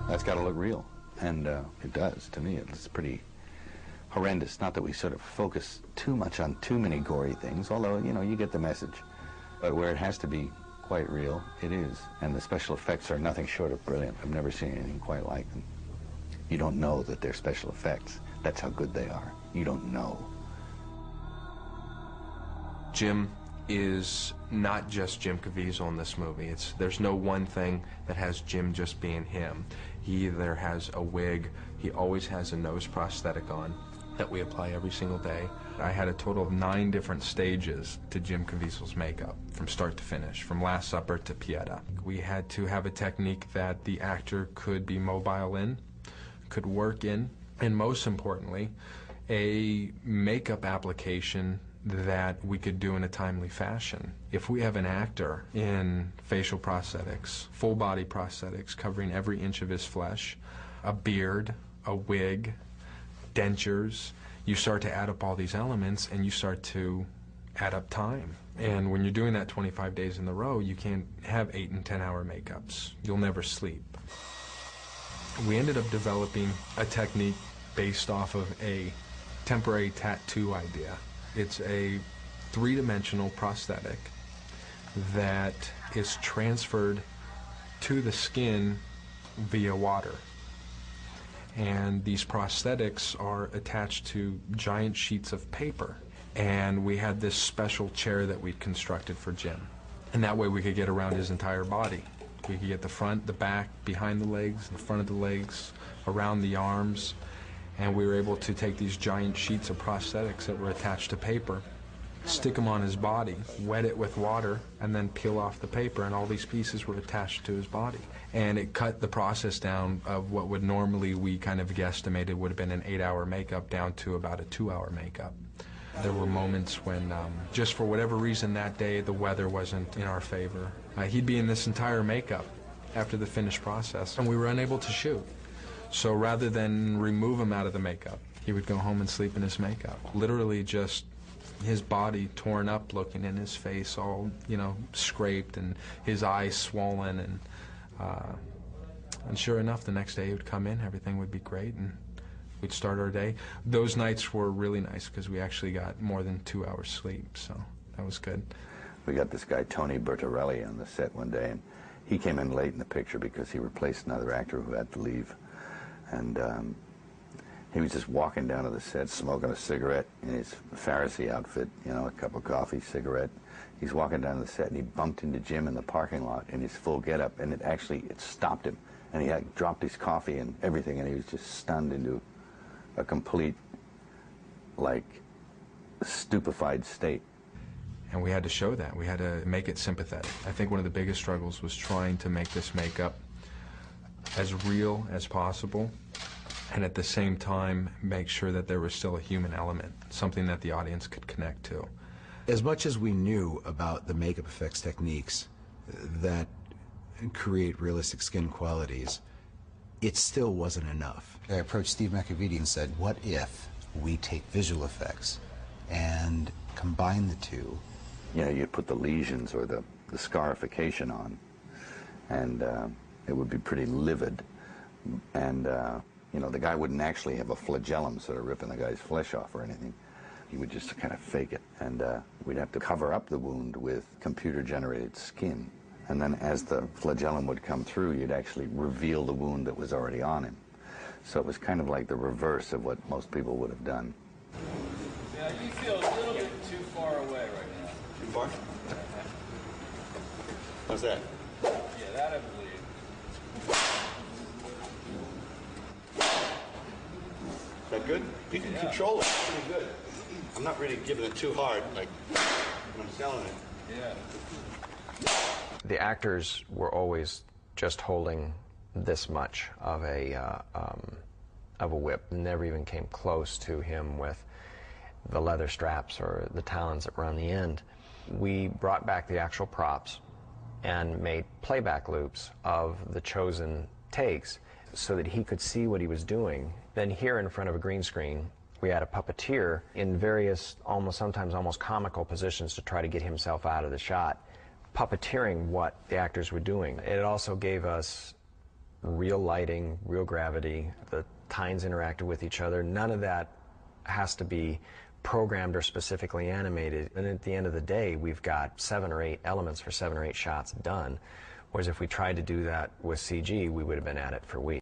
That's got to look real. And it does. To me, it's pretty horrendous. Not that we sort of focus too much on too many gory things, although, you know, you get the message. But where it has to be quite real, it is. And the special effects are nothing short of brilliant. I've never seen anything quite like them. You don't know that they're special effects. That's how good they are. You don't know. Jim is not just Jim Caviezel in this movie. There's no one thing that has Jim just being him. He either has a wig, he always has a nose prosthetic on that we apply every single day. I had a total of 9 different stages to Jim Caviezel's makeup, from start to finish, from Last Supper to Pieta. We had to have a technique that the actor could be mobile in, could work in, and most importantly, a makeup application that we could do in a timely fashion. If we have an actor in facial prosthetics, full body prosthetics covering every inch of his flesh, a beard, a wig, dentures, you start to add up all these elements and you start to add up time. And when you're doing that 25 days in a row, you can't have 8 and 10 hour makeups. You'll never sleep. We ended up developing a technique based off of a temporary tattoo idea. It's a 3-dimensional prosthetic that is transferred to the skin via water. And these prosthetics are attached to giant sheets of paper. And we had this special chair that we'd constructed for Jim. And that way we could get around his entire body. We could get the front, the back, behind the legs, the front of the legs, around the arms. And we were able to take these giant sheets of prosthetics that were attached to paper, stick them on his body, wet it with water, and then peel off the paper, and all these pieces were attached to his body. And it cut the process down of what would normally we kind of guesstimated would have been an 8-hour makeup down to about a 2-hour makeup. There were moments when, just for whatever reason that day, the weather wasn't in our favor. He'd be in this entire makeup after the finished process, and we were unable to shoot. So rather than remove him out of the makeup, he would go home and sleep in his makeup. Literally just his body torn up, looking in his face all, you know, scraped, and his eyes swollen. And sure enough, the next day he would come in, everything would be great, and we'd start our day. Those nights were really nice because we actually got more than 2 hours sleep, so that was good. We got this guy, Tony Bertorelli, on the set one day, and he came in late in the picture because he replaced another actor who had to leave. And he was just walking down to the set, smoking a cigarette in his Pharisee outfit, you know, a cup of coffee, cigarette. He's walking down the set, and he bumped into Jim in the parking lot in his full getup, and it stopped him. And he had dropped his coffee and everything, and he was just stunned into a complete, like, stupefied state. And we had to show that. We had to make it sympathetic. I think one of the biggest struggles was trying to make this makeup as real as possible, and at the same time make sure that there was still a human element, something that the audience could connect to. As much as we knew about the makeup effects techniques that create realistic skin qualities, it still wasn't enough. I approached Steve McAvity and said, what if we take visual effects and combine the two? You know, you'd put the lesions or the scarification on, and it would be pretty livid, and you know, the guy wouldn't actually have a flagellum sort of ripping the guy's flesh off or anything. He would just kind of fake it, and we'd have to cover up the wound with computer-generated skin, and then as the flagellum would come through, you'd actually reveal the wound that was already on him. So it was kind of like the reverse of what most people would have done. Yeah, you feel a little bit too far away right now. Too far? How's that? Yeah, that I believe. Is that good? You can control it. Pretty good. I'm not really giving it too hard, like when I'm selling it. Yeah. The actors were always just holding this much of a whip. Never even came close to him with the leather straps or the talons that were on the end. We brought back the actual props and made playback loops of the chosen takes so that he could see what he was doing. Then here in front of a green screen, we had a puppeteer in various, sometimes almost comical positions to try to get himself out of the shot, puppeteering what the actors were doing. It also gave us real lighting, real gravity, the tines interacted with each other. None of that has to be programmed or specifically animated. And at the end of the day, we've got 7 or 8 elements for 7 or 8 shots done. Whereas if we tried to do that with CG, we would have been at it for weeks.